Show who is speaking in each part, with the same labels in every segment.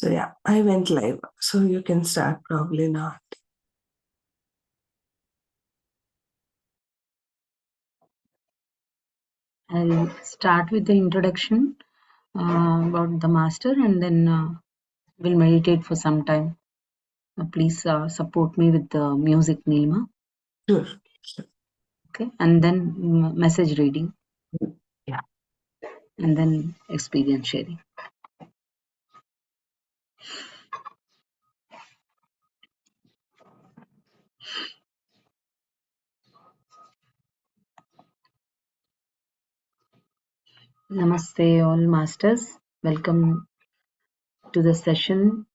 Speaker 1: So yeah, I went live. So you can start probably now.
Speaker 2: I'll start with the introduction about the master, and then we'll meditate for some time. Please support me with the music, Nilma.
Speaker 1: Sure.
Speaker 2: Okay, and then message reading.
Speaker 1: Yeah.
Speaker 2: And then experience sharing. Namaste, all masters. Welcome to the session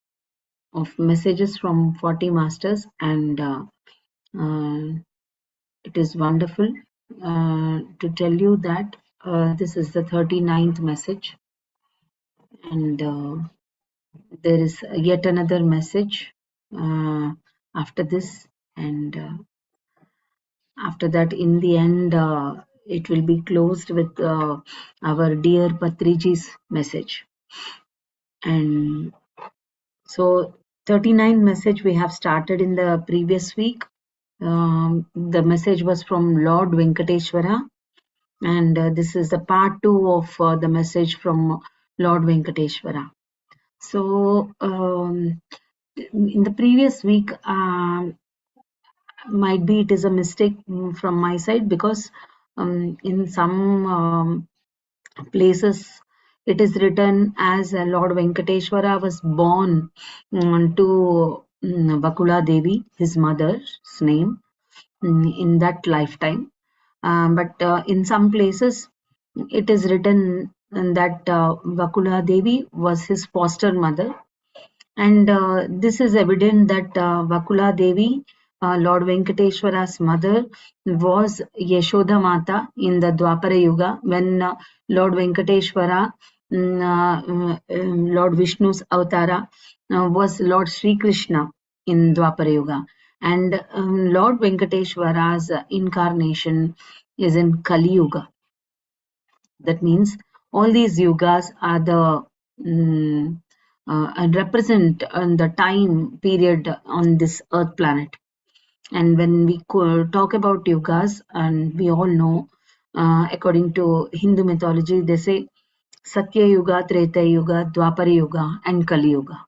Speaker 2: of messages from 40 masters, and it is wonderful to tell you that this is the 39th message, and there is yet another message after this, and after that, in the end, it will be closed with our dear Patriji's message. And so 39 message we have started in the previous week. The message was from Lord Venkateshwara, and this is the part 2 of the message from Lord Venkateshwara. So in the previous week, might be it is a mistake from my side, because in some places it is written as Lord Venkateshwara was born to Vakula Devi, his mother's name, in that lifetime. But in some places it is written that Vakula Devi was his foster mother, and this is evident that Vakula Devi, Lord Venkateshwara's mother, was Yashoda Mata in the Dwapara Yuga, when Lord Venkateshwara, Lord Vishnu's avatara, was Lord Sri Krishna in Dwapara Yuga. And Lord Venkateshwara's incarnation is in Kali Yuga. That means all these yugas are the and represent the time period on this earth planet. And when we talk about yugas, and we all know, according to Hindu mythology, they say Satya Yuga, Treta Yuga, Dwapara Yuga, and Kali Yuga.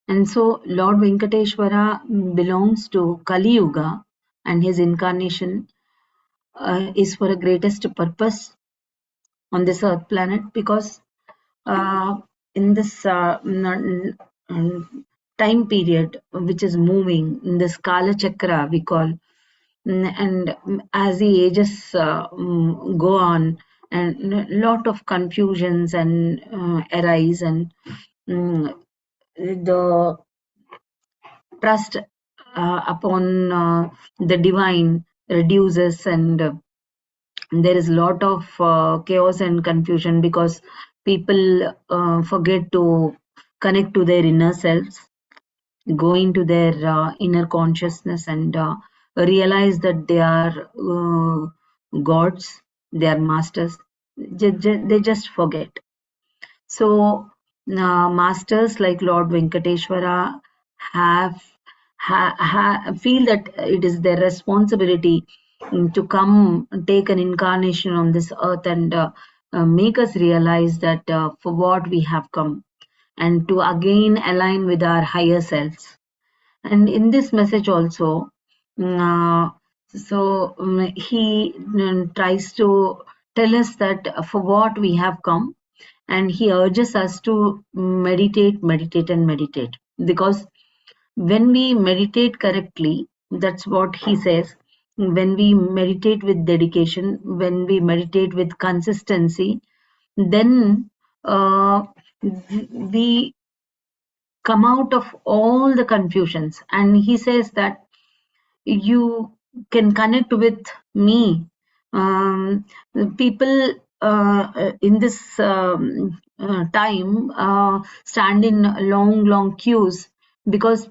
Speaker 2: And so Lord Venkateshwara belongs to Kali Yuga, and his incarnation is for a greatest purpose on this earth planet, because in this time period which is moving in this Kala Chakra, we call, and as the ages go on, and a lot of confusions and arise, and the trust upon the divine reduces, and there is a lot of chaos and confusion, because people forget to connect to their inner selves, go into their inner consciousness, and realize that they are gods, they are masters. They just forget. So masters like Lord Venkateshwara feel that it is their responsibility to come take an incarnation on this earth, and make us realize that for what we have come, and to again align with our higher selves. And in this message also, he tries to tell us that for what we have come, and he urges us to meditate, meditate, and meditate. Because when we meditate correctly, that's what he says, when we meditate with dedication, when we meditate with consistency, then we come out of all the confusions. And he says that you can connect with me. People in this time stand in long queues, because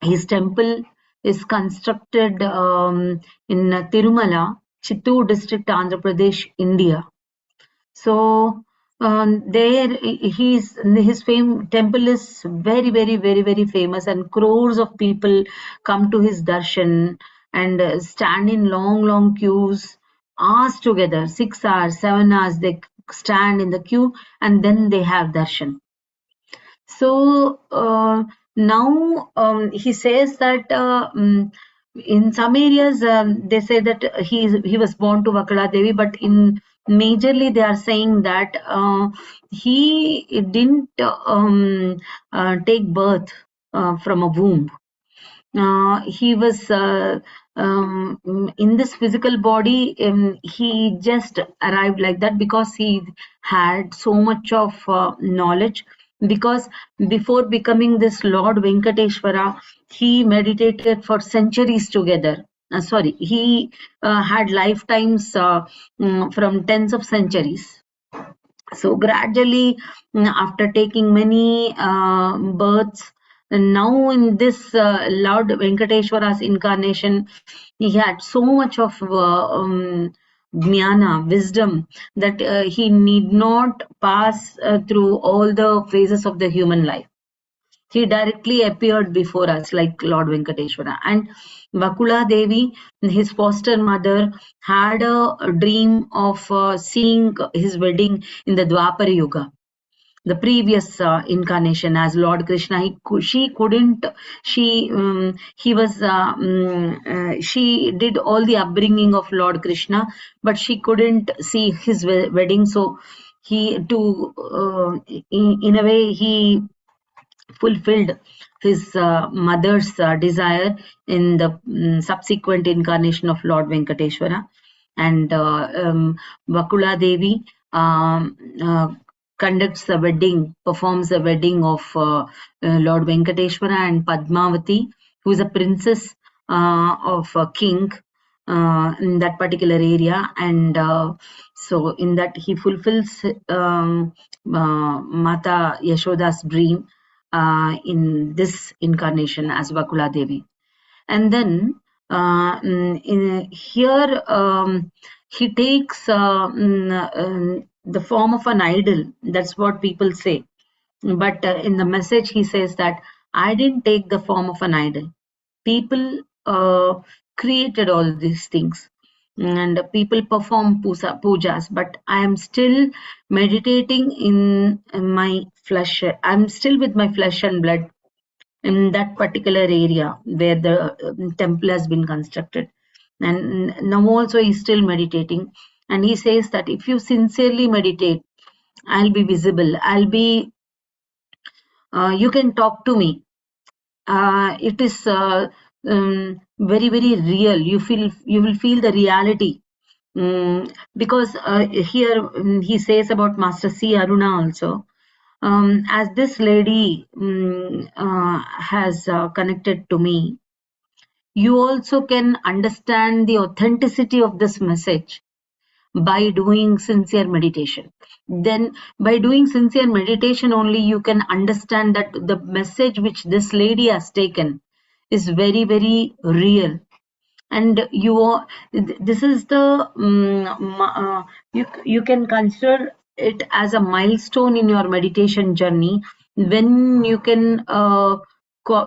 Speaker 2: his temple is constructed in Tirumala, Chittoor district, Andhra Pradesh, India. So There, his fame temple is very, very, very, very famous, and crores of people come to his darshan and stand in long, long queues, hours together, 6 hours, 7 hours. They stand in the queue and then they have darshan. So now he says that in some areas they say that he was born to Vakala Devi, but in majorly they are saying that he didn't take birth from a womb. He was in this physical body. He just arrived like that because he had so much of knowledge. Because before becoming this Lord Venkateshwara, he meditated for centuries together. Sorry, he had lifetimes from tens of centuries. So gradually, after taking many births, and now in this Lord Venkateshwara's incarnation, he had so much of jnana, wisdom, that he need not pass through all the phases of the human life. He directly appeared before us like Lord Venkateshwara. And Vakula Devi, his foster mother, had a dream of seeing his wedding in the Dwapara Yuga, the previous incarnation as Lord Krishna. She couldn't. She did all the upbringing of Lord Krishna, but she couldn't see his wedding. So in a way, he fulfilled his mother's desire in the subsequent incarnation of Lord Venkateshwara. And Vakula Devi conducts the wedding, performs the wedding of Lord Venkateshwara and Padmavati, who is a princess of a king in that particular area. And so in that he fulfills Mata Yashoda's dream in this incarnation as Vakula Devi. And then here he takes the form of an idol. That's what people say. But in the message he says that I didn't take the form of an idol. People created all these things, and people perform pujas, but I am still meditating in my flesh. I'm still with my flesh and blood in that particular area where the temple has been constructed. And now also he's still meditating. And he says that if you sincerely meditate, I'll be visible. You can talk to me. It is very, very real. You will feel the reality. Because here he says about Master C.Aruna also. As this lady has connected to me, you also can understand the authenticity of this message by doing sincere meditation. Then by doing sincere meditation only you can understand that the message which this lady has taken is very, very real. And this is the you can consider it as a milestone in your meditation journey. When you can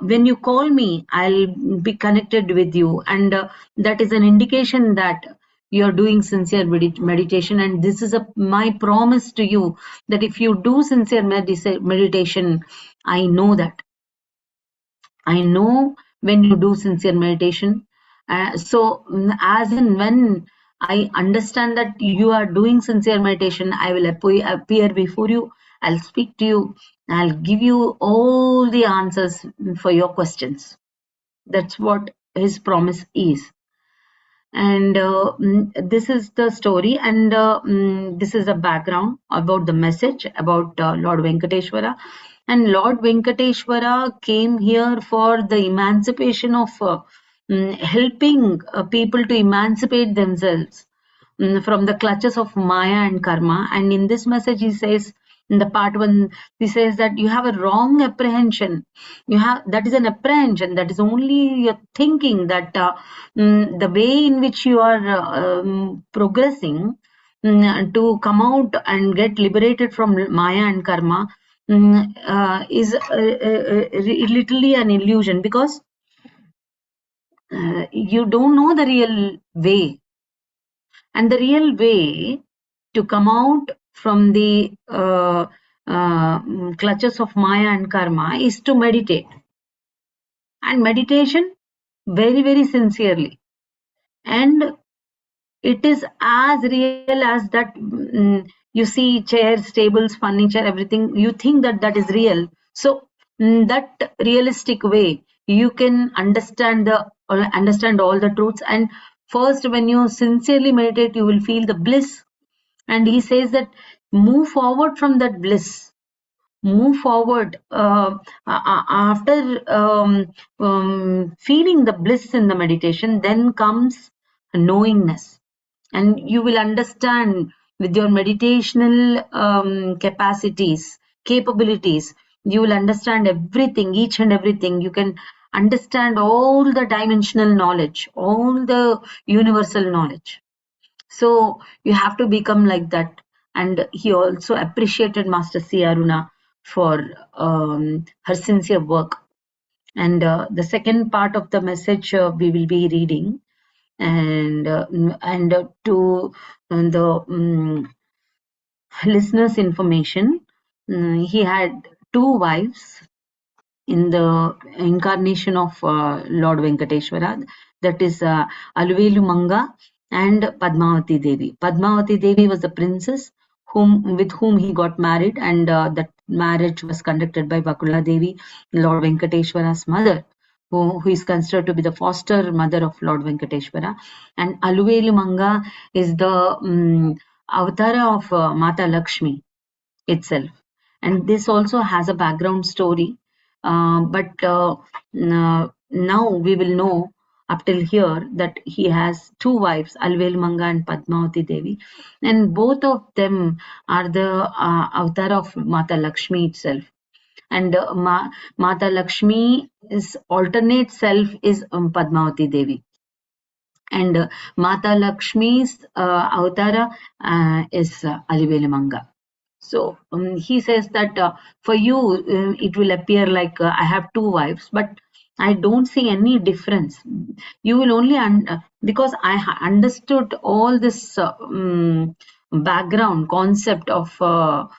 Speaker 2: when you call me, I'll be connected with you, and that is an indication that you're doing sincere meditation. And this is my promise to you, that if you do sincere meditation, I know that. I know when you do sincere meditation. So as and when I understand that you are doing sincere meditation, I will appear before you. I'll speak to you. I'll give you all the answers for your questions. That's what his promise is. And this is the story, and this is the background about the message about Lord Venkateshwara. And Lord Venkateshwara came here for the emancipation of helping people to emancipate themselves from the clutches of Maya and karma. And in this message he says, in the part 1, he says that you have a wrong apprehension. That is an apprehension, that is only your thinking that the way in which you are progressing, to come out and get liberated from Maya and karma is literally an illusion, because you don't know the real way. And the real way to come out from the clutches of Maya and karma is to meditate. And meditation very, very sincerely. And it is as real as that. You see chairs, tables, furniture, everything, you think that that is real. So that realistic way you can understand all the truths. And first, when you sincerely meditate, you will feel the bliss. And he says that move forward from that bliss, move forward after feeling the bliss in the meditation. Then comes knowingness, and you will understand with your meditational capabilities. You will understand everything, each and everything. You can understand all the dimensional knowledge, all the universal knowledge. So you have to become like that. And he also appreciated Master C.Aruna for her sincere work. And the second part of the message we will be reading. And to the listeners' information, he had two wives in the incarnation of Lord Venkateshwara, that is Aluvelu Manga and Padmavati Devi. Padmavati Devi was the princess with whom he got married, and that marriage was conducted by Bakula Devi, Lord Venkateshwara's mother, who is considered to be the foster mother of Lord Venkateshwara. And Aluvelu Manga is the avatar of Mata Lakshmi itself. And this also has a background story, but now we will know up till here that he has two wives, Alvel Manga and Padmavati Devi, and both of them are the avatar of Mata Lakshmi itself. And Mata Lakshmi's alternate self is Padmavati Devi. And Mata Lakshmi's avatara is Alivelu Manga. So he says that for you, it will appear like I have two wives, but I don't see any difference. You will only, because I understood all this background concept of that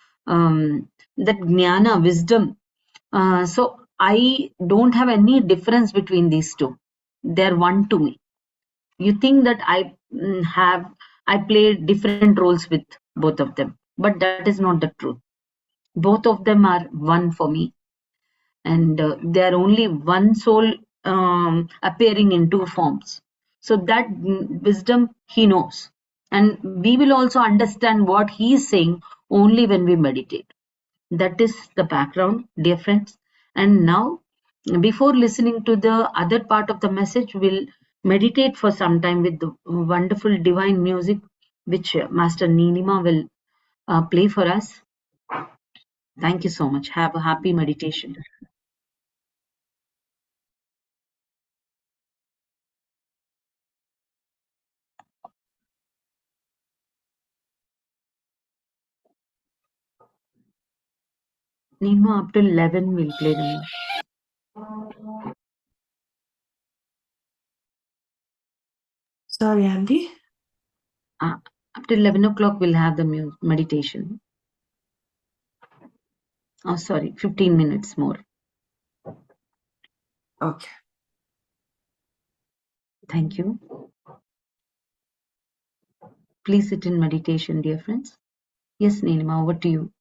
Speaker 2: jnana, wisdom. So I don't have any difference between these two. They're one to me. You think that I play different roles with both of them, but that is not the truth. Both of them are one for me, and they are only one soul appearing in two forms. So that wisdom he knows, and we will also understand what he is saying only when we meditate. That is the background, dear friends. And now, before listening to the other part of the message, we'll meditate for some time with the wonderful divine music which Master Nilima will play for us. Thank you so much. Have a happy meditation. Nilima, up to 11, we'll play the music.
Speaker 1: Sorry, Andy.
Speaker 2: Up to 11 o'clock, we'll have the meditation. Oh, sorry, 15 minutes more.
Speaker 1: Okay.
Speaker 2: Thank you. Please sit in meditation, dear friends. Yes, Nilima, over to you.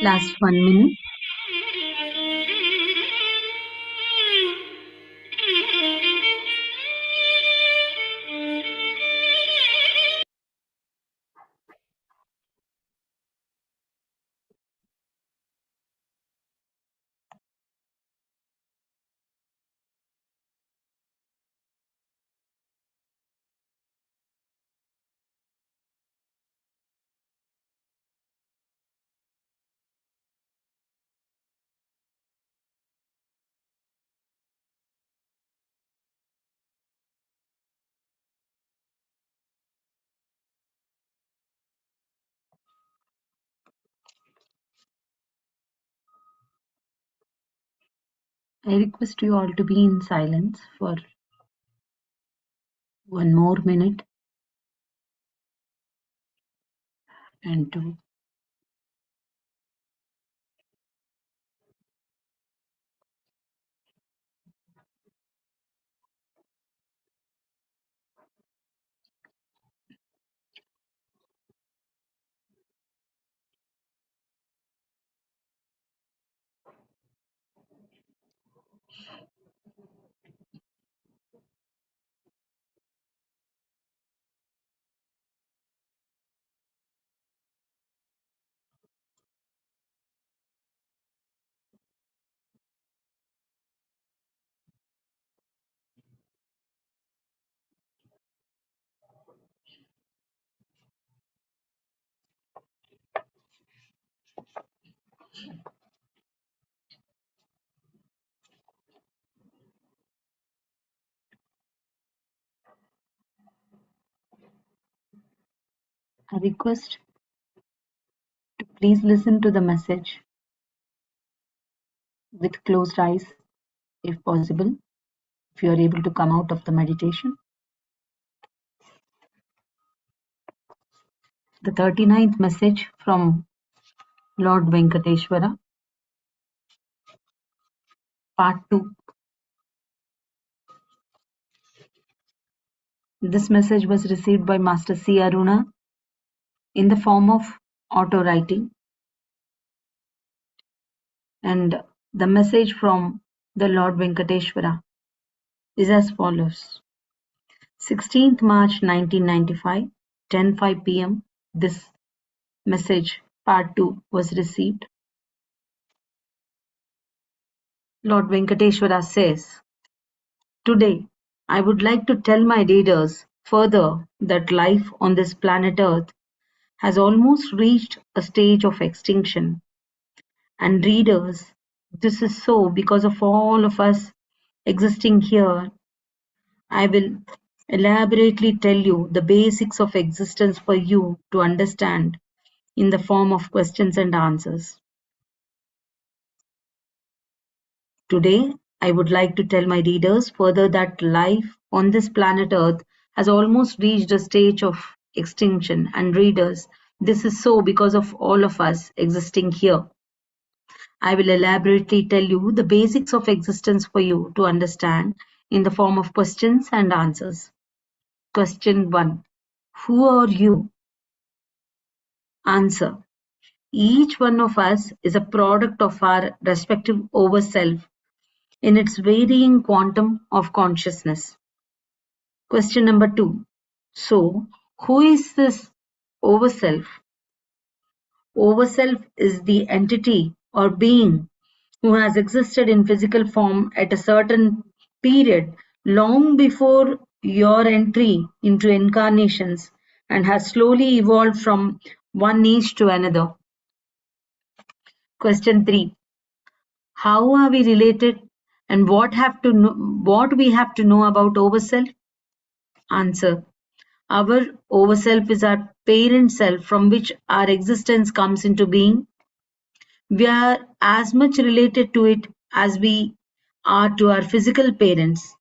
Speaker 2: Last 1 minute. I request you all to be in silence for 1 more minute and to I request to please listen to the message with closed eyes if possible, if you are able to come out of the meditation. The 39th message from Lord Venkateshwara, Part 2. This message was received by Master C.Aruna in the form of auto writing, and the message from the Lord Venkateshwara is as follows. 16th March 1995, 10:05 p.m. This message, Part 2, was received. Lord Venkateshwara says, "Today, I would like to tell my readers further that life on this planet Earth has almost reached a stage of extinction. And readers, this is so because of all of us existing here. I will elaborately tell you the basics of existence for you to understand in the form of questions and answers. Today, I would like to tell my readers further that life on this planet Earth has almost reached a stage of extinction. And readers, this is so because of all of us existing here. I will elaborately tell you the basics of existence for you to understand in the form of questions and answers. Question 1. Who are you? Answer. Each one of us is a product of our respective overself in its varying quantum of consciousness. Question number 2. So, who is this overself? Overself is the entity or being who has existed in physical form at a certain period long before your entry into incarnations and has slowly evolved from one age to another. Question 3. How are we related and what we have to know about ourself? Answer. Our overself is our parent self from which our existence comes into being. We are as much related to it as we are to our physical parents.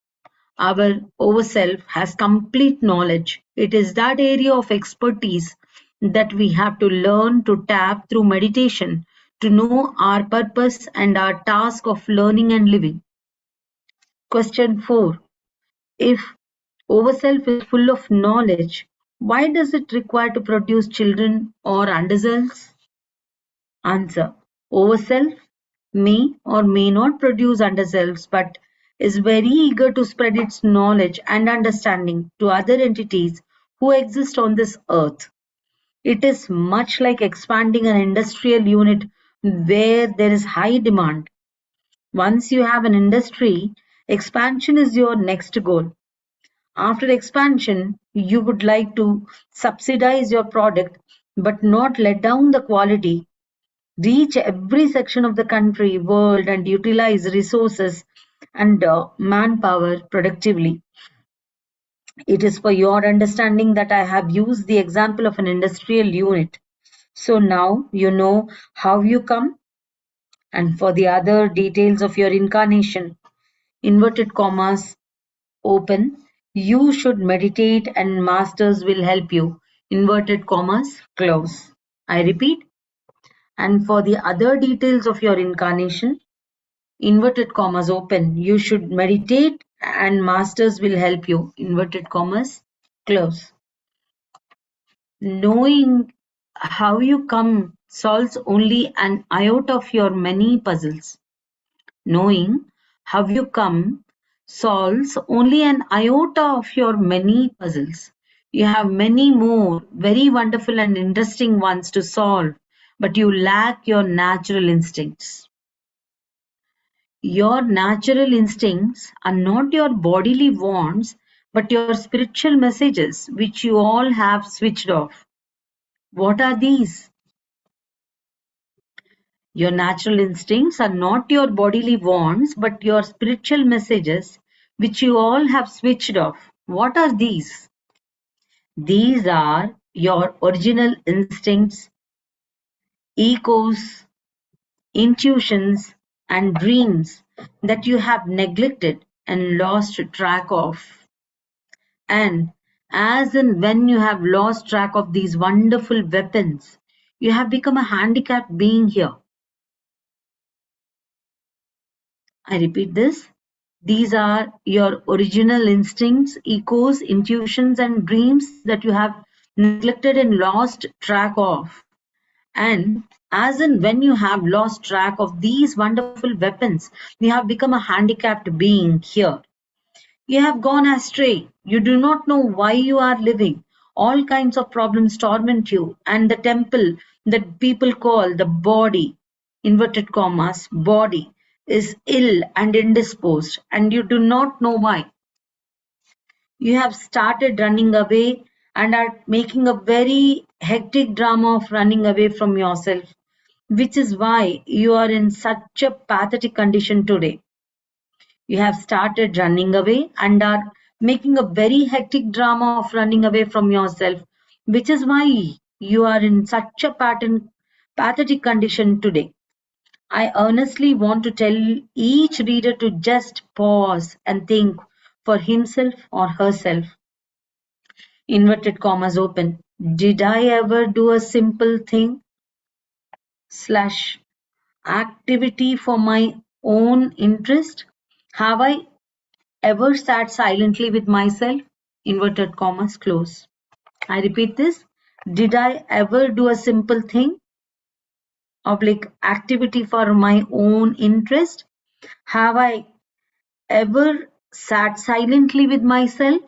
Speaker 2: Our overself has complete knowledge. It is that area of expertise that we have to learn to tap through meditation to know our purpose and our task of learning and living. Question 4. If overself is full of knowledge, why does it require to produce children or underselves? Answer. Overself may or may not produce underselves but is very eager to spread its knowledge and understanding to other entities who exist on this earth. It is much like expanding an industrial unit where there is high demand. Once you have an industry, expansion is your next goal. After expansion, you would like to subsidize your product but not let down the quality, reach every section of the country, world, and utilize resources and manpower productively. It is for your understanding that I have used the example of an industrial unit. So now you know how you come. And for the other details of your incarnation, inverted commas open, you should meditate and masters will help you. Inverted commas close. I repeat. And for the other details of your incarnation, inverted commas open, you should meditate and masters will help you. Inverted commas close. Knowing how you come solves only an iota of your many puzzles. Knowing how you come solves only an iota of your many puzzles. You have many more very wonderful and interesting ones to solve, but you lack your natural instincts. Your natural instincts are not your bodily wants, but your spiritual messages, which you all have switched off. What are these? Your natural instincts are not your bodily wants, but your spiritual messages, which you all have switched off. What are these? These are your original instincts, echoes, intuitions, and dreams that you have neglected and lost track of. And as and when you have lost track of these wonderful weapons, you have become a handicapped being here. I repeat this. These are your original instincts, echoes, intuitions, and dreams that you have neglected and lost track of. And as and when you have lost track of these wonderful weapons, you have become a handicapped being here. You have gone astray. You do not know why you are living. All kinds of problems torment you, and the temple that people call the body, inverted commas, body, is ill and indisposed, and you do not know why. You have started running away and are making a very hectic drama of running away from yourself, which is why you are in such a pathetic condition today. You have started running away and are making a very hectic drama of running away from yourself, which is why you are in such a pathetic condition today. I earnestly want to tell each reader to just pause and think for himself or herself. Inverted commas open. Did I ever do a simple thing slash activity for my own interest? Have I ever sat silently with myself? Inverted commas close. I repeat this. Did I ever do a simple thing? Oblique activity for my own interest? Have I ever sat silently with myself?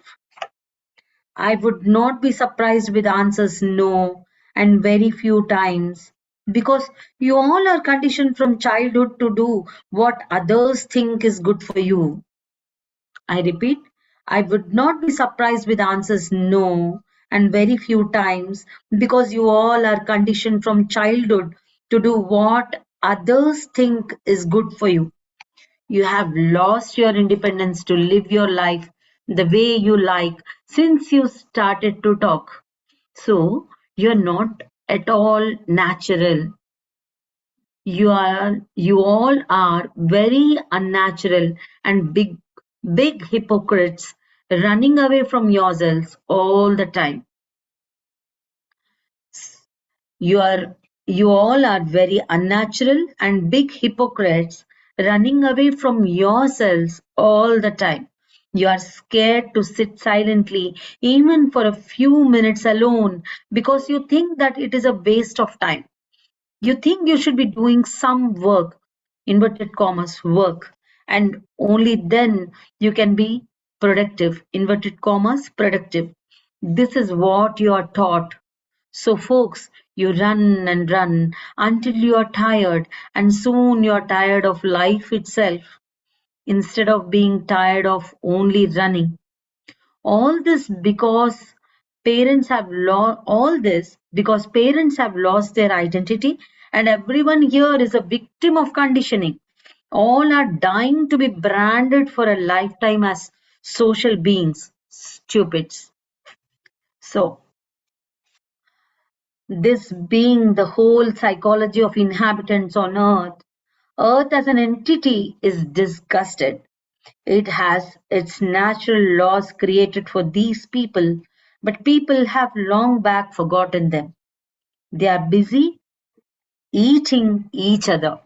Speaker 2: I would not be surprised with answers no and very few times, because you all are conditioned from childhood to do what others think is good for you. I repeat, I would not be surprised with answers no and very few times, because you all are conditioned from childhood to do what others think is good for you. You have lost your independence to live your life the way you like since you started to talk. So you're not at all natural. You all are very unnatural and big hypocrites running away from yourselves all the time. You are you all are very unnatural and big hypocrites running away from yourselves all the time. You are scared to sit silently even for a few minutes alone because you think that it is a waste of time. You think you should be doing some work, inverted commas, work, and only then you can be productive, inverted commas, productive. This is what you are taught. So, folks, you run and run until you are tired, and soon you are tired of life itself instead of being tired of only running. All this because parents have lost their identity, and everyone here is a victim of conditioning. All are dying to be branded for a lifetime as social beings, stupids. So, this being the whole psychology of inhabitants on Earth, Earth as an entity is disgusted. It has its natural laws created for these people, but people have long back forgotten them. They are busy eating each other.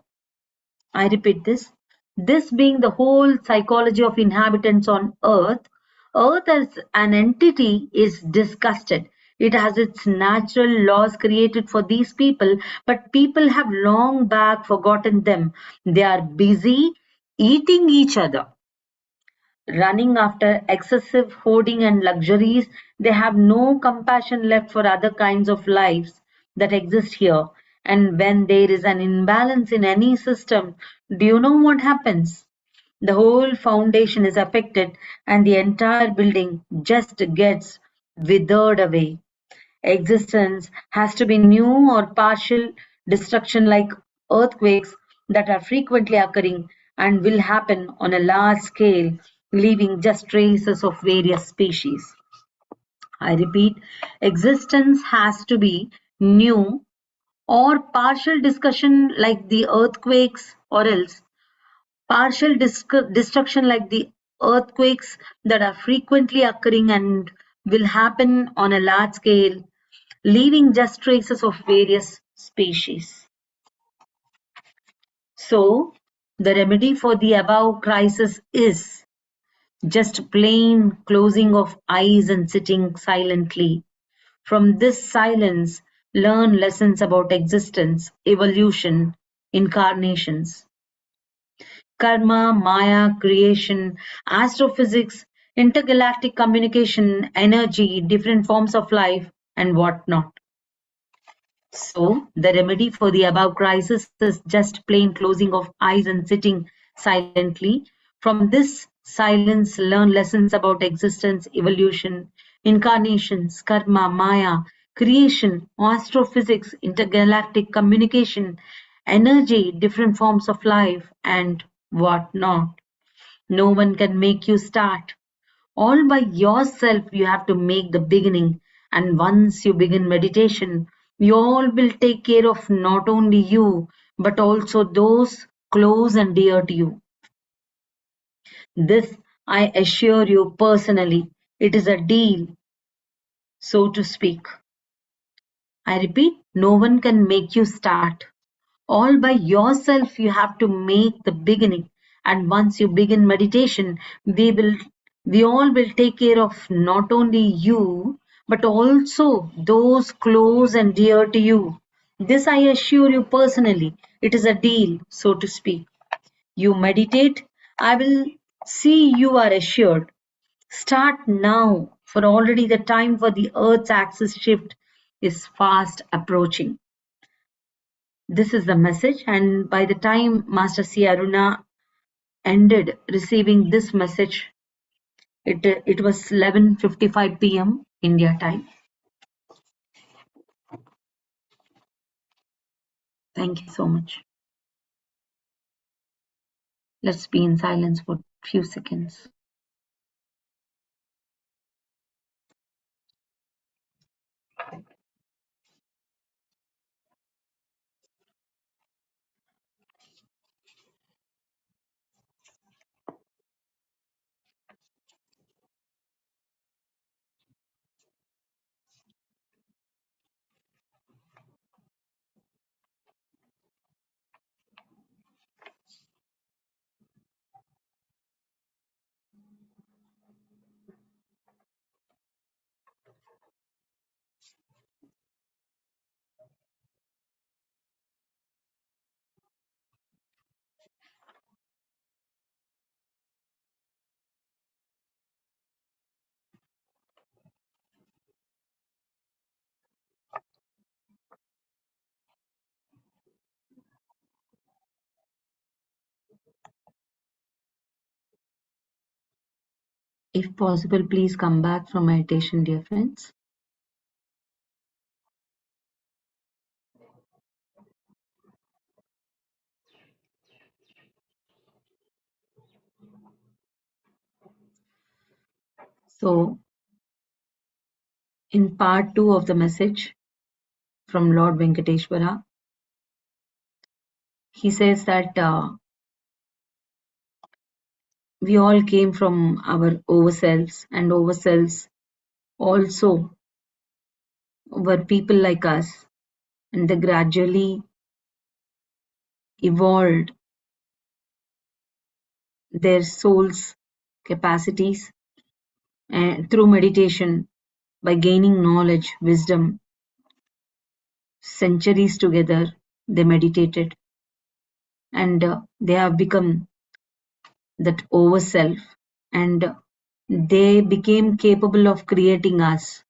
Speaker 2: I repeat this. This being the whole psychology of inhabitants on Earth, Earth as an entity is disgusted. It has its natural laws created for these people, but people have long back forgotten them. They are busy eating each other. Running after excessive hoarding and luxuries, they have no compassion left for other kinds of lives that exist here. And when there is an imbalance in any system, do you know what happens? The whole foundation is affected and the entire building just gets withered away. Existence has to be new or partial destruction, like earthquakes that are frequently occurring and will happen on a large scale, leaving just traces of various species. I repeat, existence has to be new or partial discussion like the earthquakes, or else partial destruction like the earthquakes that are frequently occurring and will happen on a large scale, leaving just traces of various species. So, the remedy for the above crisis is just plain closing of eyes and sitting silently. From this silence, learn lessons about existence, evolution, incarnations, karma, maya, creation, astrophysics, intergalactic communication, energy, different forms of life, and whatnot. So, the remedy for the above crisis is just plain closing of eyes and sitting silently. From this silence, learn lessons about existence, evolution, incarnations, karma, maya, creation, astrophysics, intergalactic communication, energy, different forms of life, and what not. No one can make you start. All by yourself, you have to make the beginning. And once you begin meditation, you all will take care of not only you, but also those close and dear to you. This I assure you personally. It is a deal, so to speak. I repeat, no one can make you start. All by yourself, you have to make the beginning. And once you begin meditation, we all will take care of not only you, but also those close and dear to you. This I assure you personally. It is a deal, so to speak. You meditate, I will see you are assured. Start now, for already the time for the Earth's axis shift is fast approaching. This is the message, and by the time Master C.Aruna ended receiving this message, it was 11:55 p.m. India time. Thank you so much. Let's be in silence for a few seconds. If possible, please come back from meditation, dear friends. So, in part 2 of the message from Lord Venkateshwara, he says that we all came from our overselves, and overselves also were people like us, and they gradually evolved their soul's capacities and through meditation by gaining knowledge, wisdom. Centuries together, they meditated, and they have become that overself, and they became capable of creating us,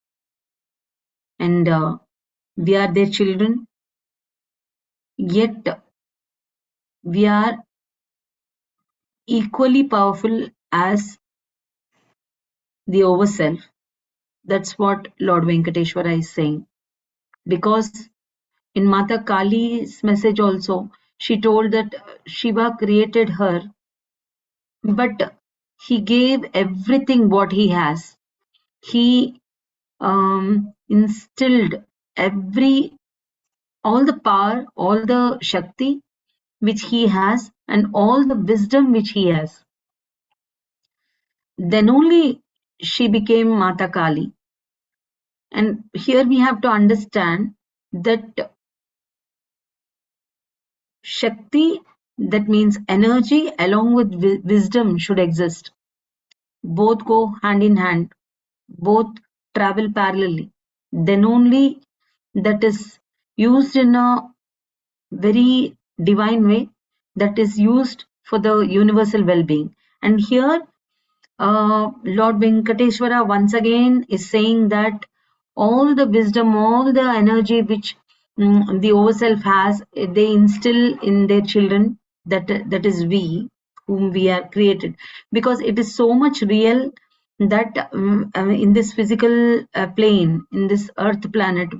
Speaker 2: and we are their children, yet we are equally powerful as the overself. That's what Lord Venkateshwara is saying. Because in Mata Kali's message also, she told that Shiva created her, but he gave everything what he has. He instilled all the power, all the Shakti which he has, and all the wisdom which he has. Then only she became Mata Kali. And here we have to understand that Shakti, that means energy, along with wisdom should exist. Both go hand in hand, both travel parallelly. Then only that is used in a very divine way, that is used for the universal well-being. And here Lord Venkateshwara once again is saying that all the wisdom, all the energy which the overself has, they instill in their children, that is we. whom we are created, because it is so much real that in this physical plane, in this earth planet,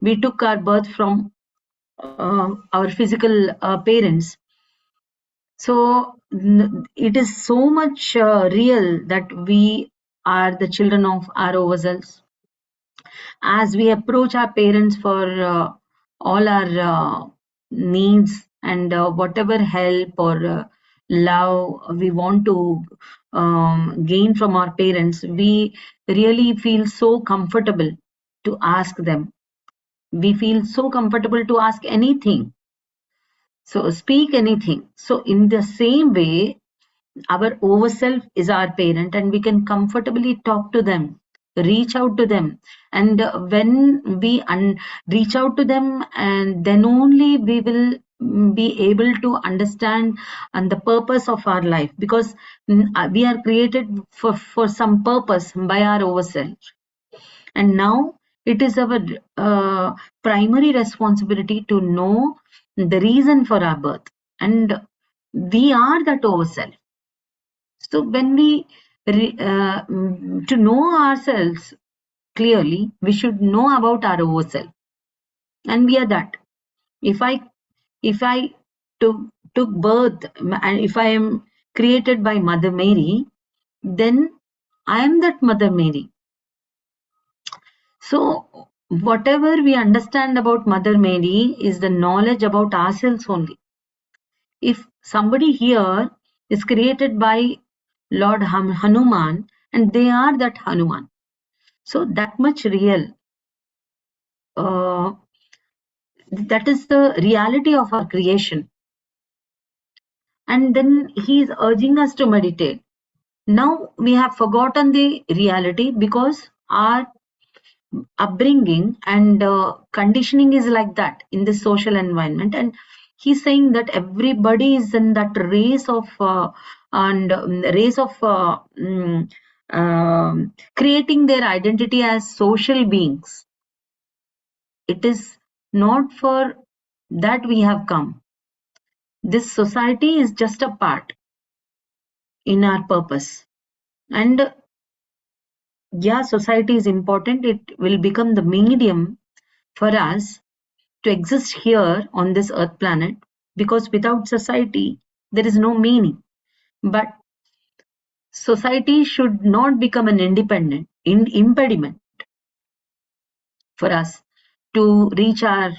Speaker 2: we took our birth from our physical parents. So it is so much real that we are the children of our ourselves. As we approach our parents for all our needs and whatever help or love we want to gain from our parents, we really feel so comfortable to ask them. We feel so comfortable to ask anything. So speak anything. So in the same way, our overself is our parent, and we can comfortably talk to them, reach out to them. And when we reach out to them, and then only we will be able to understand and the purpose of our life, because we are created for some purpose by our overself. And now it is our primary responsibility to know the reason for our birth, and we are that ourself. So when we to know ourselves clearly, we should know about our ourself, and we are that. If I took birth, and if I am created by Mother Mary, then I am that Mother Mary. So whatever we understand about Mother Mary is the knowledge about ourselves only. If somebody here is created by Lord Hanuman, and they are that Hanuman, so that much real. That is the reality of our creation. And then he is urging us to meditate. Now we have forgotten the reality because our upbringing and conditioning is like that in this social environment. And he's saying that everybody is in that race of creating their identity as social beings. It is not for that we have come. This society is just a part in our purpose. And yeah, society is important. It will become the medium for us to exist here on this earth planet, because without society, there is no meaning. But society should not become an impediment for us to reach our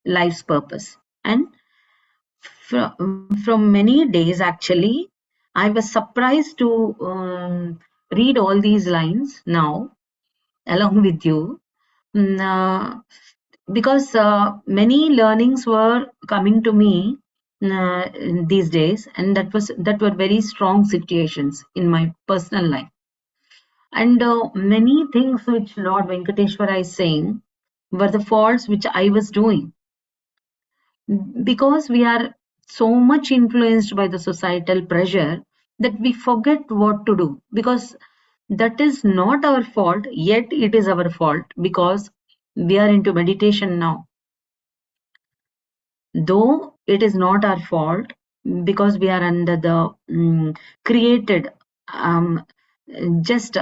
Speaker 2: life's purpose. And from many days, actually, I was surprised to read all these lines now along with you. Because many learnings were coming to me these days, and that were very strong situations in my personal life. And many things which Lord Venkateshwara is saying were the faults which I was doing, because we are so much influenced by the societal pressure that we forget what to do, because that is not our fault, yet it is our fault because we are into meditation now. Though it is not our fault, because we are under the created just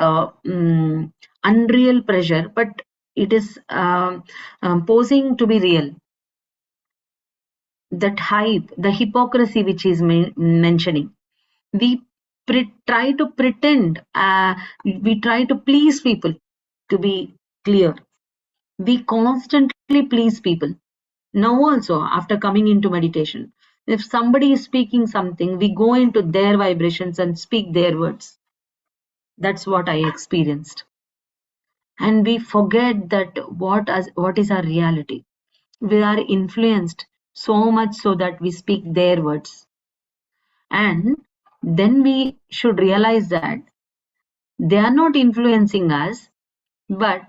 Speaker 2: unreal pressure, but it is posing to be real. That hype, the hypocrisy which is mentioning, we try to pretend, we try to please people. To be clear, we constantly please people. Now also, after coming into meditation, if somebody is speaking something, we go into their vibrations and speak their words. That's what I experienced. And we forget that what is our reality. We are influenced so much so that we speak their words. And then we should realize that they are not influencing us, but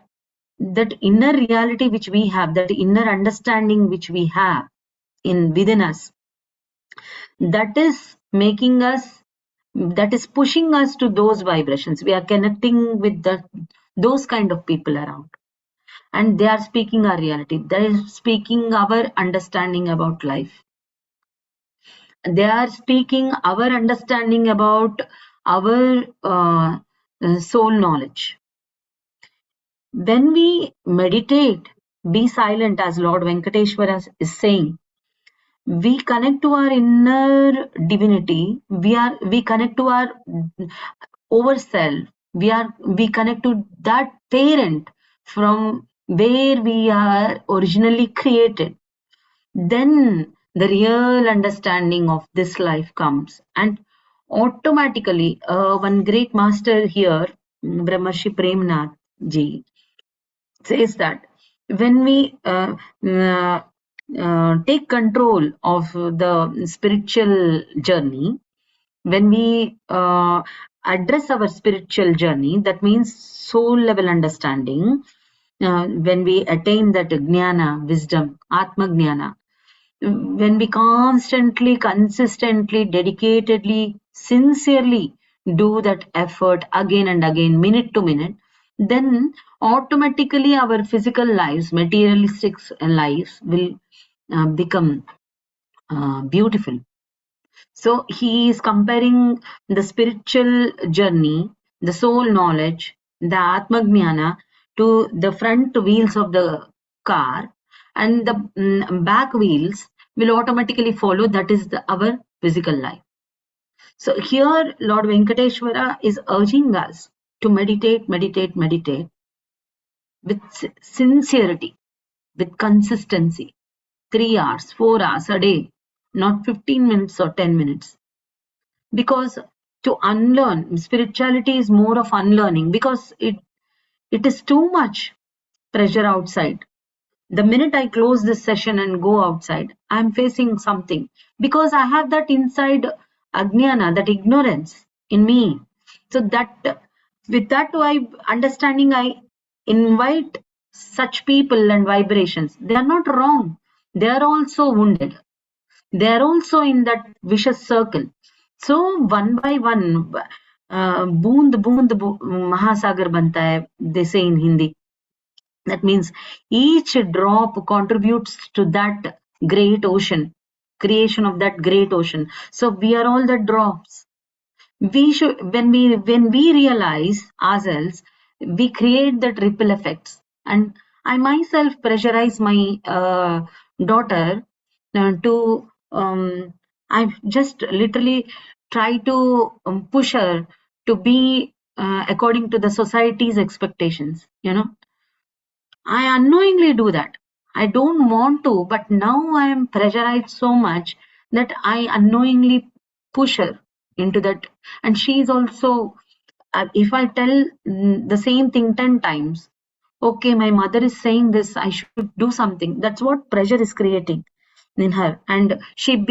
Speaker 2: that inner reality which we have, that inner understanding which we have within us, that is making us, that is pushing us to those vibrations. We are connecting with those kind of people around, and they are speaking our reality. They are speaking our understanding about life. they are speaking our understanding about our soul knowledge. When we meditate, be silent, as Lord Venkateshwara is saying, we connect to our inner divinity. We connect to our over self. We connect to that parent from where we are originally created. Then the real understanding of this life comes, and automatically one great master here, Brahmarshi Premnath ji, says that when we take control of the spiritual journey, when we address our spiritual journey, that means soul level understanding, when we attain that jnana, wisdom, atma jnana, when we constantly, consistently, dedicatedly, sincerely do that effort again and again, minute to minute, then automatically our physical lives, materialistic lives will become beautiful. So he is comparing the spiritual journey, the soul knowledge, the Atmajnana to the front wheels of the car, and the back wheels will automatically follow. That is our physical life. So here Lord Venkateshwara is urging us to meditate, meditate, meditate with sincerity, with consistency. 3 hours, 4 hours a day, not 15 minutes or 10 minutes. Because to unlearn, spirituality is more of unlearning, because it is too much pressure outside. The minute I close this session and go outside, I'm facing something, because I have that inside ajnana, that ignorance in me. So that with that understanding, I invite such people and vibrations. They are not wrong, they are also wounded, they are also in that vicious circle. So one by one, boond boond mahasagar banta hai, they say in Hindi. That means each drop contributes to that great ocean, creation of that great ocean. So we are all the drops. We should, when we realize ourselves, we create that ripple effects. And I myself pressurize my daughter to I just literally try to push her to be according to the society's expectations. I unknowingly do that. I don't want to, but now I am pressurized so much that I unknowingly push her into that. And she is also, if I tell the same thing 10 times, okay, my mother is saying this, I should do something. That's what pressure is creating in her. And she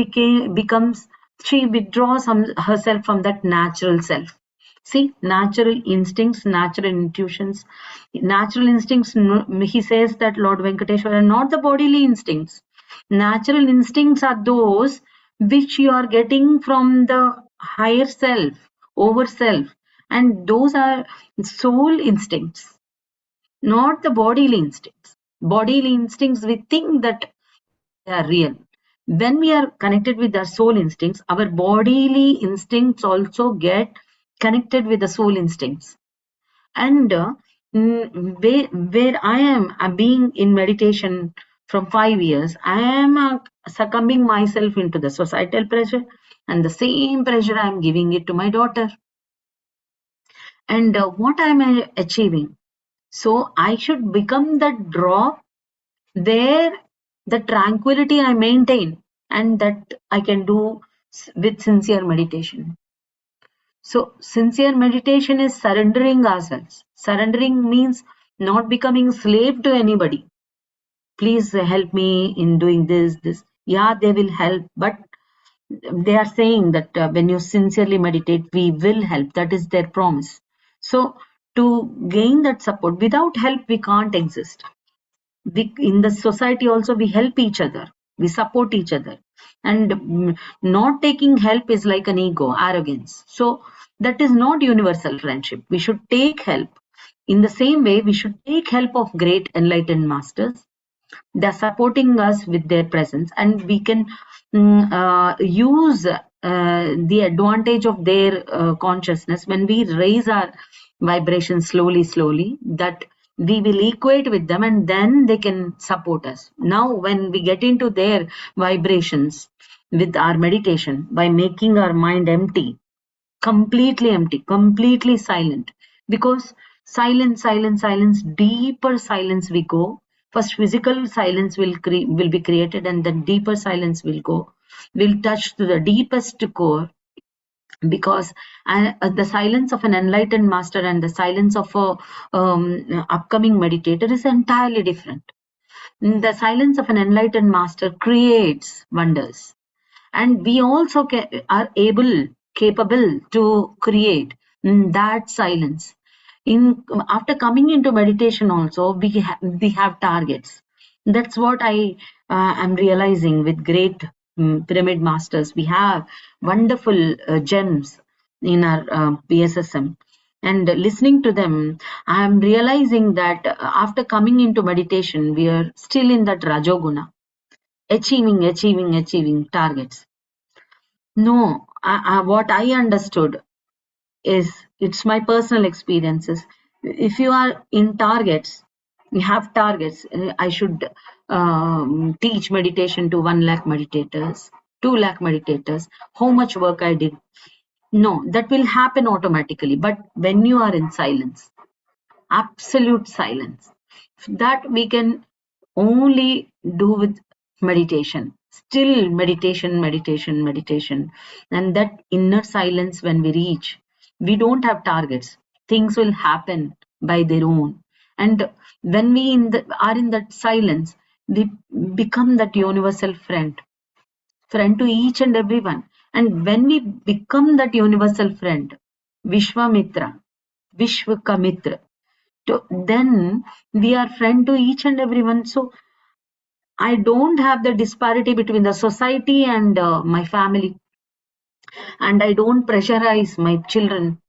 Speaker 2: she withdraws herself from that natural self. See, natural instincts, natural intuitions, natural instincts, he says that Lord Venkateshwara are not the bodily instincts. Natural instincts are those which you are getting from the higher self, over self, and those are soul instincts, not the bodily instincts. Bodily instincts, we think that they are real. When we are connected with our soul instincts, our bodily instincts also get connected with the soul instincts. And where I am being in meditation from 5 years, I am succumbing myself into the societal pressure, and the same pressure I am giving it to my daughter. And what am I achieving? So I should become the drop where the tranquility I maintain, and that I can do with sincere meditation. So sincere meditation is surrendering ourselves. Surrendering means not becoming slave to anybody. Please help me in doing this. Yeah, they will help, but they are saying that when you sincerely meditate, we will help. That is their promise. So to gain that support, without help, we can't exist. In the society also, we help each other, we support each other, and not taking help is like an ego, arrogance. So that is not universal friendship. We should take help. In the same way, we should take help of great enlightened masters. They're supporting us with their presence, and we can use the advantage of their consciousness when we raise our vibration slowly, that we will equate with them, and then they can support us. Now when we get into their vibrations with our meditation, by making our mind empty, completely empty, completely silent, because silence, deeper silence we go. First physical silence will be created, and then deeper silence will touch to the deepest core. Because the silence of an enlightened master and the silence of a upcoming meditator is entirely different. The silence of an enlightened master creates wonders, and we also are capable to create that silence. In After coming into meditation also, we have targets. That's what I am realizing with great pyramid masters. We have wonderful gems in our PSSM, and listening to them, I am realizing that after coming into meditation, we are still in that rajoguna, achieving targets. No, what I understood is, it's my personal experiences. If you are in targets, you have targets. I should teach meditation to 1 lakh meditators, 2 lakh meditators. How much work I did? No, that will happen automatically. But when you are in silence, absolute silence, that we can only do with meditation, still meditation. And that inner silence, when we reach, we don't have targets, things will happen by their own. And when we are in that silence, we become that universal friend to each and everyone. And when we become that universal friend, Vishwamitra, Vishwakamitra, then we are friend to each and everyone. So I don't have the disparity between the society and my family, and I don't pressurize my children,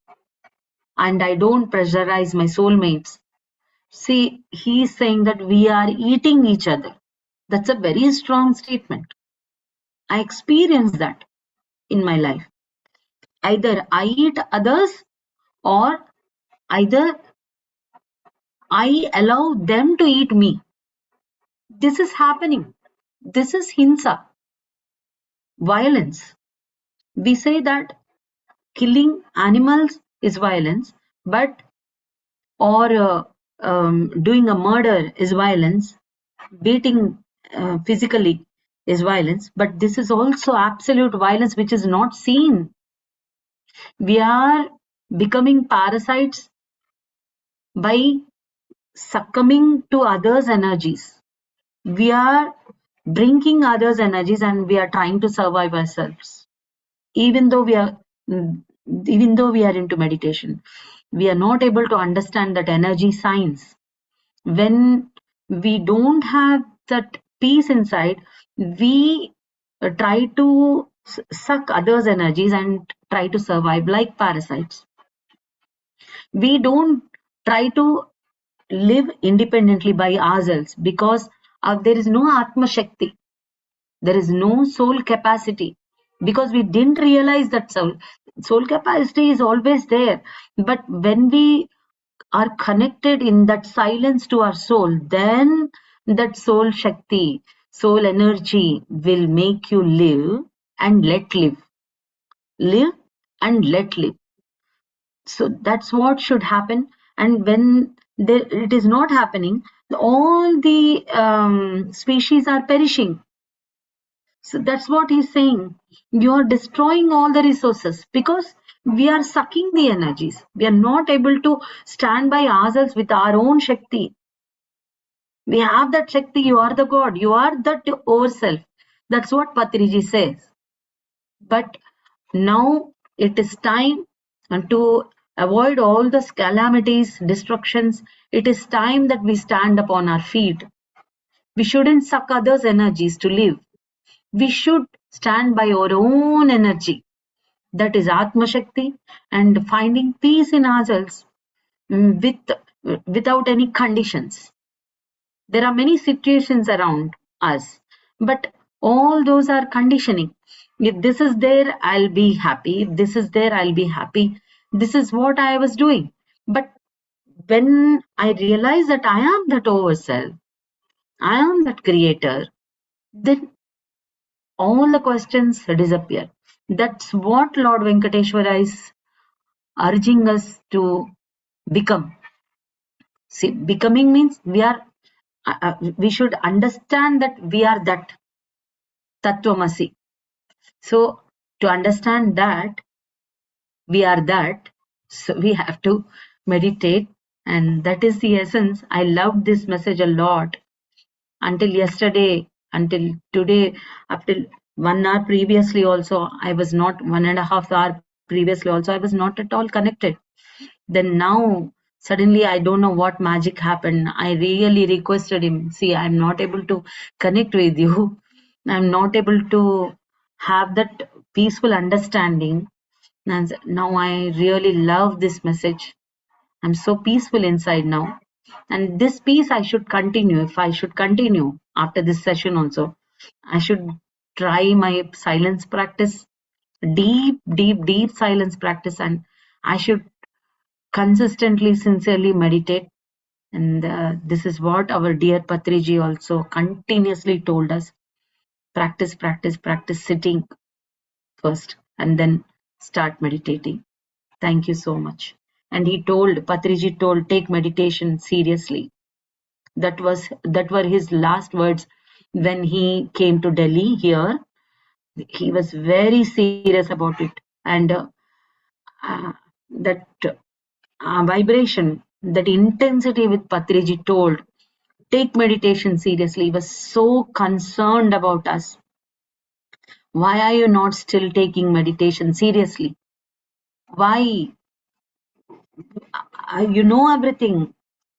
Speaker 2: and I don't pressurize my soulmates. See, he's saying that we are eating each other. That's a very strong statement. I experienced that in my life. Either I eat others, or either I allow them to eat me. This is happening. This is hinsa, violence. We say that killing animals is violence, but or doing a murder is violence, beating physically is violence, but this is also absolute violence which is not seen. We are becoming parasites by succumbing to others' energies. We are drinking others' energies, and we are trying to survive ourselves. Even though we are into meditation, we are not able to understand that energy science. When we don't have that peace inside, we try to suck others' energies and try to survive like parasites. We don't try to live independently by ourselves, because there is no Atma Shakti. There is no soul capacity, because we didn't realize that soul capacity is always there. But when we are connected in that silence to our soul, then that soul Shakti, soul energy will make you live and let live. Live and let live. So that's what should happen. And when it is not happening, all the species are perishing. So that's what he's saying. You are destroying all the resources, because we are sucking the energies. We are not able to stand by ourselves with our own Shakti. We have that Shakti. You are the God. You are that ourself. That's what Patriji says. But now it is time to avoid all the calamities, destructions. It is time that we stand upon our feet. We shouldn't suck others' energies to live. We should stand by our own energy, that is Atma Shakti, and finding peace in ourselves, without any conditions. There are many situations around us, but all those are conditioning. If this is there, I'll be happy. If this is there, I'll be happy. This is what I was doing. But when I realize that I am that overself, I am that creator, then all the questions disappear. That's what Lord Venkateshwara is urging us to become. See, becoming means we should understand that we are that Tattvamasi. So to understand that we are that, so we have to meditate, and that is the essence. I loved this message a lot until yesterday, until today, up till 1 hour previously also, I was not 1.5 hours previously also, I was not at all connected. Then now suddenly I don't know what magic happened. I really requested him, see, I'm not able to connect with you. I'm not able to have that peaceful understanding. And now I really love this message. I'm so peaceful inside now. And this peace I should continue. If I should continue after this session also, I should try my silence practice, deep, deep, deep silence practice, and I should consistently, sincerely meditate. And this is what our dear Patriji also continuously told us. Practice, practice, practice sitting first and then start meditating. Thank you so much. And Patriji told, take meditation seriously. That were his last words when he came to Delhi here. He was very serious about it. And uh, that vibration, that intensity with Patriji told, take meditation seriously. He was so concerned about us. Why are you not still taking meditation seriously? Why? You know everything.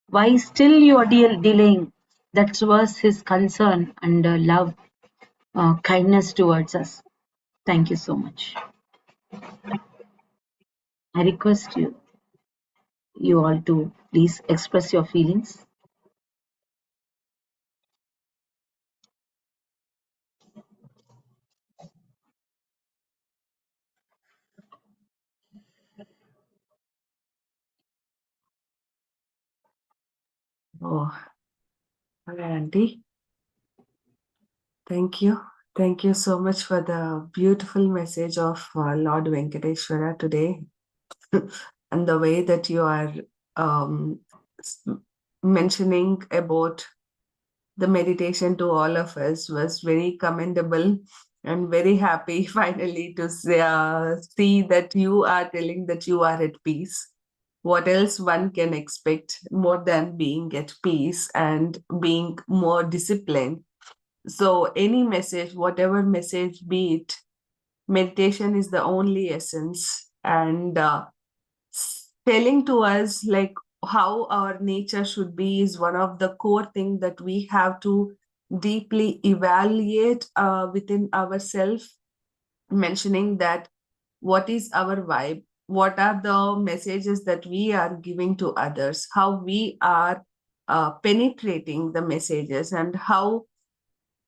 Speaker 2: Why still you are delaying? That was his concern and love, kindness towards us. Thank you so much. I request you all to please express your feelings.
Speaker 1: Oh, hi, Auntie. Thank you. Thank you so much for the beautiful message of Lord Venkateshwara today and the way that you are um, s- mentioning about the meditation to all of us was very commendable and very happy finally to see that you are telling that you are at peace. What else one can expect more than being at peace and being more disciplined? So, any message, whatever message be it, meditation is the only essence. And telling to us like how our nature should be is one of the core things that we have to deeply evaluate within ourselves, mentioning that what is our vibe, what are the messages that we are giving to others, how we are penetrating the messages, and how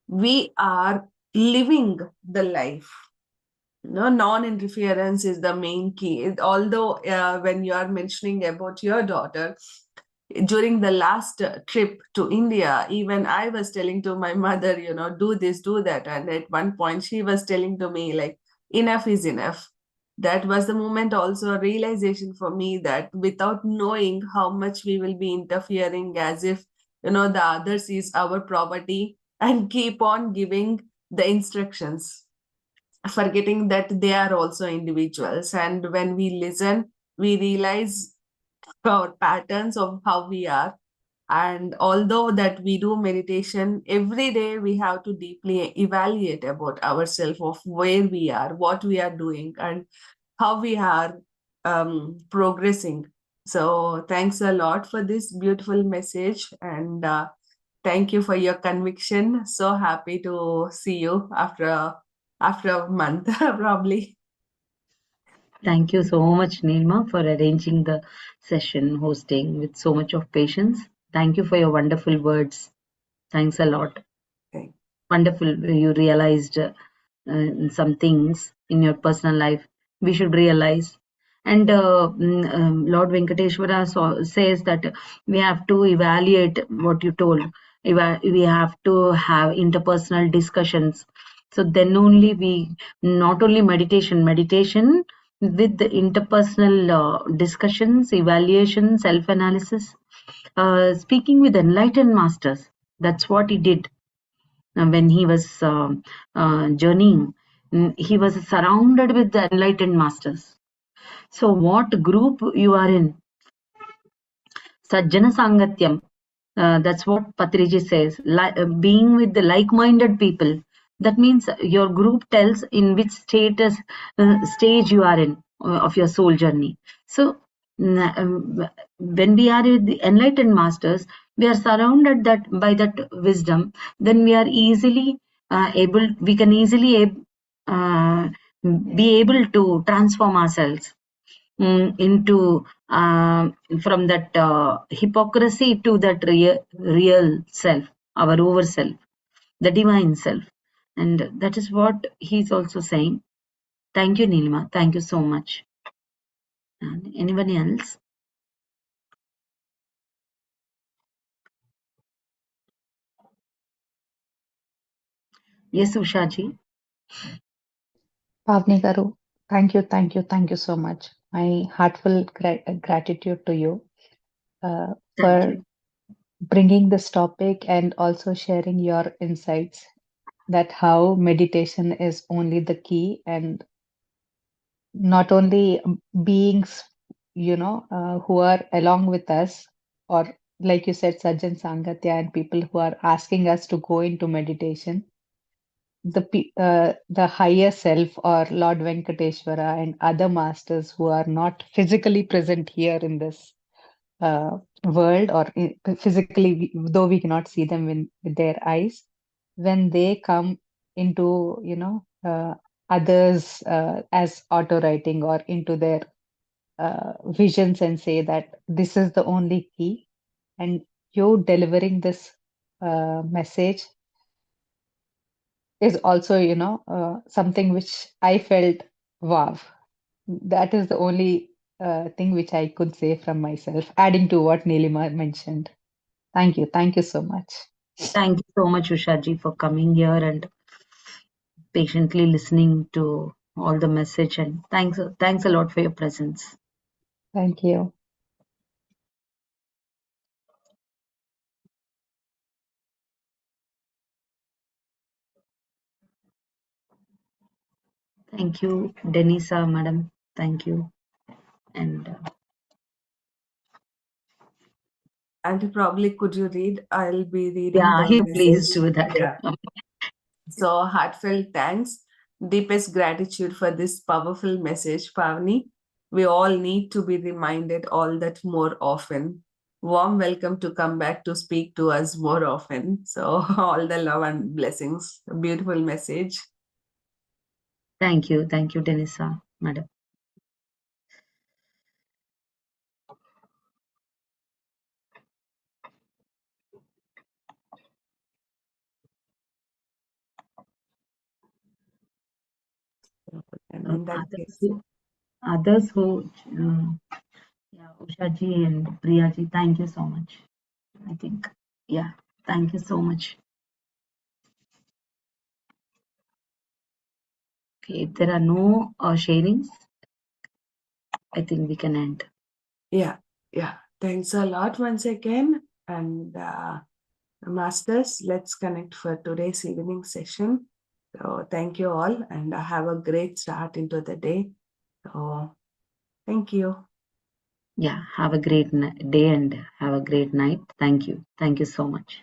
Speaker 1: we are living the life. No, non-interference is the main key. Although when you are mentioning about your daughter, during the last trip to India, even I was telling to my mother, do this, do that. And at one point, she was telling to me, like, enough is enough. That was the moment also a realization for me that without knowing how much we will be interfering as if, the others is our property and keep on giving the instructions, forgetting that they are also individuals. And when we listen, we realize our patterns of how we are. And although that we do meditation every day, we have to deeply evaluate about ourselves of where we are, what we are doing, and how we are progressing. So thanks a lot for this beautiful message. And thank you for your conviction. So happy to see you after a month, probably.
Speaker 2: Thank you so much, Nilma, for arranging the session hosting with so much of patience. Thank you for your wonderful words. Thanks a lot.
Speaker 1: Okay.
Speaker 2: Wonderful. You realized some things in your personal life we should realize. And Lord Venkateshwara says that we have to evaluate what you told. We have to have interpersonal discussions. So then only not only meditation with the interpersonal discussions, evaluation, self-analysis, speaking with enlightened masters. That's what he did when he was journeying. He was surrounded with the enlightened masters. So what group you are in? Sajjana Sangatyam. That's what Patriji says. Being with the like-minded people. That means your group tells in which stage you are in of your soul journey. So when we are with the enlightened masters, we are surrounded by that wisdom. Then we are easily able. We can easily uh, be able to transform ourselves into from that hypocrisy to that real self, our over self, the divine self. And that is what he's also saying. Thank you, Nilima. Thank you so much. And anyone else? Yes, Ushaji.
Speaker 3: Pavni Garu, thank you so much. My heartfelt gratitude to you
Speaker 2: Thank
Speaker 3: for
Speaker 2: you.
Speaker 3: bringing this topic and also sharing your insights that how meditation is only the key and not only beings, who are along with us, or like you said, Sajjan Sangatya and people who are asking us to go into meditation, the higher self or Lord Venkateshwara and other masters who are not physically present here in this world or physically, though we cannot see them with their eyes, when they come into, others as auto writing or into their visions and say that this is the only key, and you delivering this message is also, something which I felt, wow, that is the only thing which I could say from myself, adding to what Nilima mentioned. Thank you. Thank you so much.
Speaker 2: Thank you so much, Ushaji, for coming here and patiently listening to all the message. And thanks a lot for your presence.
Speaker 3: Thank you.
Speaker 2: Thank you, Denisa, madam. Thank you. And
Speaker 1: And probably could you read? I'll be reading
Speaker 2: yeah,
Speaker 1: the
Speaker 2: please
Speaker 1: message.
Speaker 2: do that.
Speaker 1: Yeah. So heartfelt thanks, deepest gratitude for this powerful message, Pavani. We all need to be reminded all that more often. Warm welcome to come back to speak to us more often. So all the love and blessings. Beautiful message.
Speaker 2: Thank you, Denisa, madam.
Speaker 1: And in that
Speaker 2: Others
Speaker 1: case,
Speaker 2: who, others who, yeah, Ushaji and Priyaji, thank you so much. I think, yeah, thank you so much. Okay, if there are no sharings, I think we can end.
Speaker 1: yeah, yeah. Thanks a lot once again. And Masters, let's connect for today's evening session. So thank you all and have a great start into the day. So thank you.
Speaker 2: Yeah, have a great day and have a great night. Thank you. Thank you so much.